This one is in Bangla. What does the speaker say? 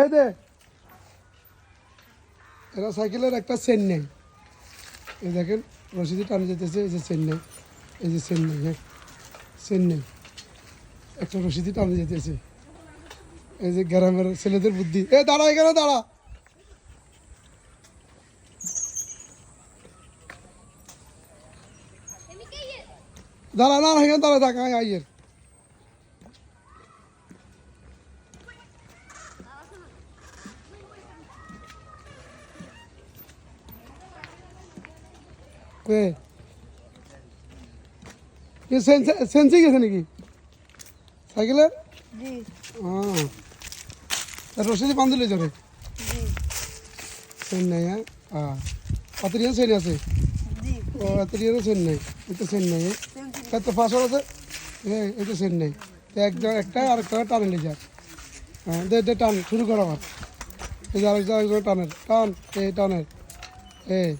এই দে এরা সাইকেলের একটা চেন নেই, এই দেখেন রশিদি টানে যেতেছে, এই যে চেন নেই, এই যে চেন নেই, হ্যাঁ চেন নেই, একটা রশিদি টানে যেতেছে। এই যে গ্রামের ছেলেদের বুদ্ধি। এ দাঁড়া, এখানে দাঁড়া। দাঁড়া না, এখানে দাঁড়া থাক আইয়ের। সেন্সি গেছে নাকি সাইকেলের? রশিদি বান্ধলে যাবে চেন নাই। হ্যাঁ কত রিয়ান চেন আছে? ও এত রিয়ানও চেন নাই, এটা চেন নাই। কত 500 আছে? হ্যাঁ এটা চেন নাই। তো একটা আরেকটা টানে নিয়ে যাক। হ্যাঁ দে দে টান শুরু কর আবার। এই যে আরেকজন টানের টান, এই টানের এই